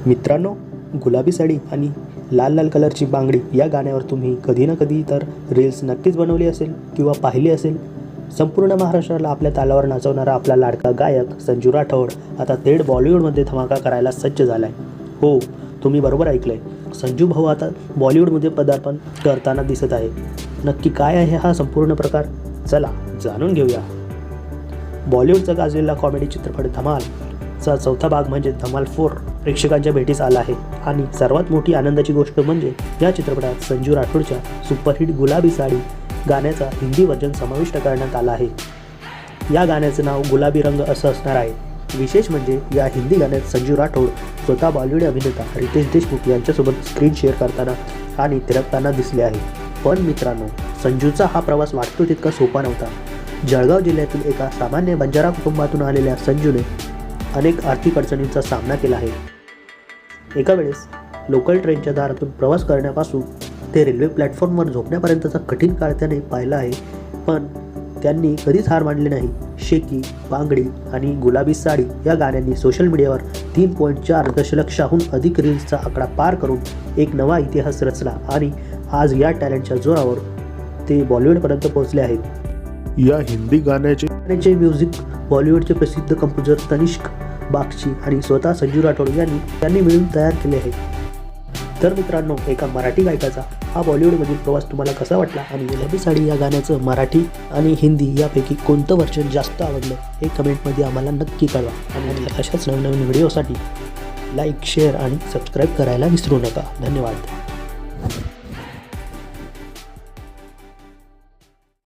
मित्रांनो, गुलाबी साडी आणि लाल लाल कलरची बांगडी या गाण्यावर तुम्ही कधी ना कधी तर रील्स नक्कीच बनवली असेल किंवा पाहिली असेल. संपूर्ण महाराष्ट्राला आपल्या तालावर नाचवणारा आपला लाडका गायक संजू राठोड आता थेट बॉलिवूडमध्ये धमाका करायला सज्ज झाला आहे. हो, तुम्ही बरोबर ऐकलं आहे. संजू भाऊ आता बॉलिवूडमध्ये पदार्पण करताना दिसत आहे. नक्की काय आहे हा संपूर्ण प्रकार? चला जाणून घेऊया. बॉलिवूडचा गाजलेला कॉमेडी चित्रपट धमालचा चौथा भाग म्हणजे धमाल 4 प्रेक्षकांच्या भेटीस आला आहे. आणि सर्वात मोठी आनंदाची गोष्ट म्हणजे या चित्रपटात संजू राठोडच्या सुपरहिट गुलाबी साडी गाण्याचा हिंदी व्हर्जन समाविष्ट करण्यात आला आहे. या गाण्याचं नाव गुलाबी रंग असं असणार आहे. विशेष म्हणजे या हिंदी गाण्यात संजू राठोड स्वतः बॉलिवूड अभिनेता रितेश देशमुख यांच्यासोबत स्क्रीन शेअर करताना आणि थिरकताना दिसले आहे. पण मित्रांनो, संजूचा हा प्रवास वाटतो तितका सोपा नव्हता. जळगाव जिल्ह्यातील एका सामान्य बंजारा कुटुंबातून आलेल्या संजूने अनेक आर्थिक अडचणींचा सामना केला आहे. एका वेळेस लोकल ट्रेनच्या दारातून प्रवास करण्यापासून ते रेल्वे प्लॅटफॉर्मवर झोपण्यापर्यंतचा कठीण काळ त्याने पाहिला आहे. पण त्यांनी कधीच हार मानली नाही. शेकी, बांगडी आणि गुलाबी साडी या गाण्यांनी सोशल मीडियावर 3.4 दशलक्षाहून अधिक रील्सचा आकडा पार करून एक नवा इतिहास रचला आणि आज या टॅलेंटच्या जोरावर ते बॉलिवूडपर्यंत पोहोचले आहेत. या हिंदी गाण्याचे म्युझिक बॉलिवूडचे प्रसिद्ध कंपोजर तनिष्क बागची आणि स्वतः संजू राठोड यांनी मिळून तयार केले आहे. तर मित्रांनो, एका मराठी गायकाचा हा बॉलिवूडमधील प्रवास तुम्हाला कसा वाटला आणि गुलाबी साडी या गाण्याचं मराठी आणि हिंदी यापैकी कोणतं व्हर्जन जास्त आवडलं हे कमेंटमध्ये आम्हाला नक्की कळवा. आणि अशाच नवनवीन व्हिडिओसाठी लाईक, शेअर आणि सबस्क्राईब करायला विसरू नका. धन्यवाद.